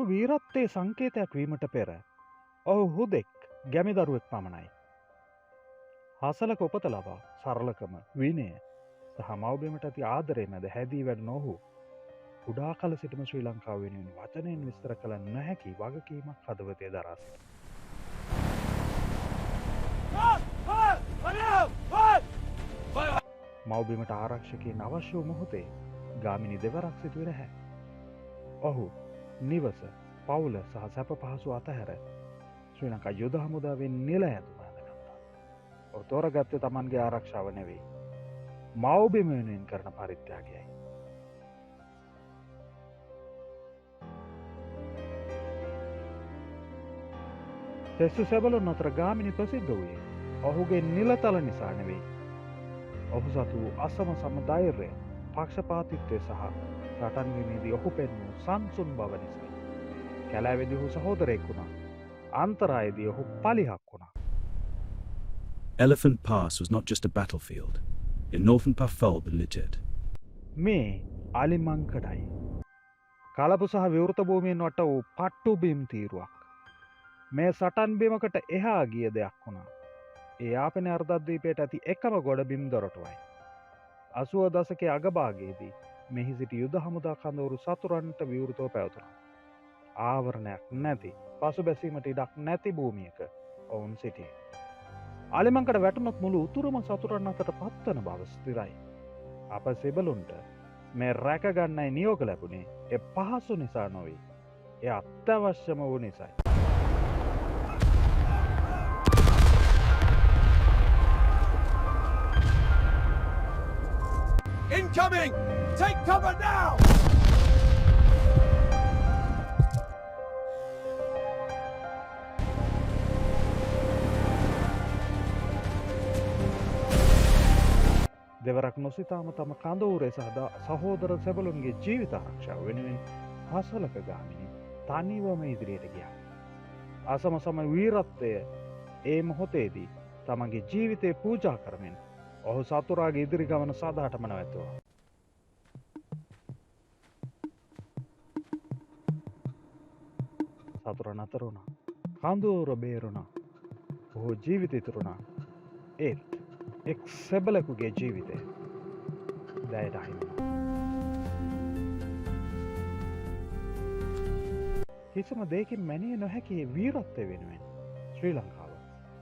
ඔහු වීරත්වයේ සංකේතයක් වීමට පෙර ඔහු හුදෙක් ගැමි දරුවෙක් පමණයි. හසලක උපත ලබා සරලකම විනය සහ මව්බිමට ඇති ආදරය මැද හැදී වැඩ නොහු කුඩා කල සිටම ශ්‍රී ලංකාව වෙනුවෙන් වචනයෙන් විස්තර කළ නොහැකි වගකීමක් හදවතේ දරා සිටියි. මව්බිමට ආරක්ෂකයන් අවශ්‍ය වූ මොහොතේ ගාමිණී දෙවරක් සිදුවේ නැහැ. ඔහු නිවස පවුල සහ සැප පහසු අතහැර ශ්‍රී ලංකා යුද හමුදාවෙන් නිල ඇඳුම ඇඳගත්තා. ඔහු තෝරගත්තේ තමන්ගේ ආරක්ෂාව නෙවෙයි, මව්බිම වෙනුවෙන් කරන පරිත්‍යාගයයි. සෙසු සැබළුන් අතර ගාමිණී ප්‍රසිද්ධ වූයේ ඔහුගේ නිලතල නිසා නෙවෙයි, ඔහු සතු අසම සම ධෛර්යය, පක්ෂපාතිත්වය සහ රටන්වීමේදී ඔහු පෙන්වූ සංසුන් බව නිසයි. කැලෑවේදී ඔහු සහෝදරයෙක් වුණා. අන්තරායේදී ඔහු පලිහක් වුණා. Elephant Pass was not just a battlefield. In Northern Pafal belittered. මේ අලිමංකඩයි. කලපු සහ විවෘත භූමියෙන් වට වූ පට්ටු බිම් තීරුවක්. මේ සටන් බිමකට එහා ගිය දෙයක් වුණා. ඒ යාපනයේ අර්ධද්වීපයට ඇති එකම ගොඩ බිම් දොරටුවයි. 80 දශකයේ අගභාගයේදී මෙහි සිටි යුද හමුදා කඳවුරු සතුරන්ට විවෘතව පැවතුණා. ආවරණයක් නැති, පසුබැසීමට ඉඩක් නැති භූමියක ඔවුන් සිටියේ. අලිමංකඩ වැටුණොත් මුළු උතුරම සතුරන් අතට පත්වන බව ස්ථිරයි. අප සෙබළුන්ට මේ රැක ගන්නයි නියෝග ලැබුණේ ඒ පහසු නිසා නොවේ. ඒ අත්‍යවශ්‍යම වූ නිසායි. Incoming! Take cover now! දෙවරක් නොසිතාම තම කඳවුරේ සහ සහෝදර සැබළුන්ගේ ජීවිත ආරක්ෂාව වෙනුවෙන් හසලක ගාමිණී තනිවම ඉදිරියට ගියා. අසම සම වීරත්වය ඒ මොහොතේදී තමන්ගේ ජීවිතේ පූජා කරමින් ඔහු සතුරාගේ ඉදිරි ගමන සාදාටම නැවතුවා. සතුරන් අතර වුණා. කඳවුර බේරුණා. ඔහු ජීවිත ඉතුරුණා. ඒත් එක් සෙබලෙකුගේ ජීවිතය දැයට අහිමි වුණා. කිසිම දෙයකින් මැනිය නොහැකි වීරත්වය වෙනුවෙන් ශ්‍රී ලංකාව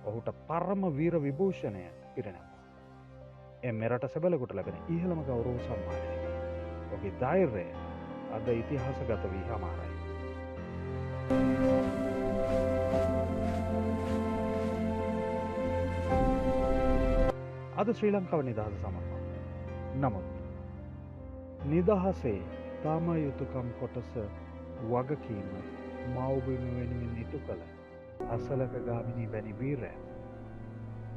ඔහුට පරම වීර විභූෂණය පිරිනැමුවා. එය මෙරට සෙබලෙකුට ලැබෙන ඉහළම ගෞරව සම්මානයයි. ඔහුගේ ධෛර්යය අද ඉතිහාසගත වී හමාරයි. අද ශ්‍රී ලංකාව නිදහස සමරනවා. නමුත් නිදහසේ තම යුතුකම් කොටස වගකීම මව්බිම වෙනුවෙන් ඉටු කළ අසලක ගාමිණී වැනි වීරයන්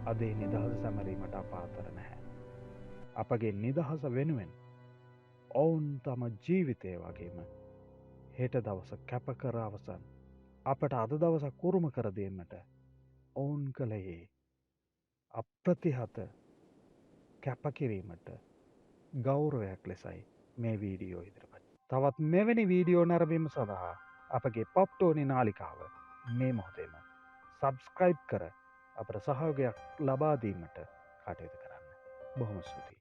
අද ඒ නිදහස සැමරීමට අප අතර නැහැ. අපගේ නිදහස වෙනුවෙන් ඔවුන් තම ජීවිතය වගේම හෙට දවස කැපකර අවසන් අපට අද දවසක් කුරුම කර දීමට ඔවුන් කළේ අප්‍රතිහත කැපකිරීමට ගෞරවයක් ලෙසයි මේ වීඩියෝ ඉදිරිපත්. තවත් මෙවැනි වීඩියෝ නැරඹීම සඳහා අපගේ පොප්ටෝනි නාලිකාව මේ මොහොතේම සබ්ස්ක්‍රයිබ් කර අපට සහයෝගයක් ලබා දීමට කටයුතු කරන්න. බොහොම ස්තුතියි.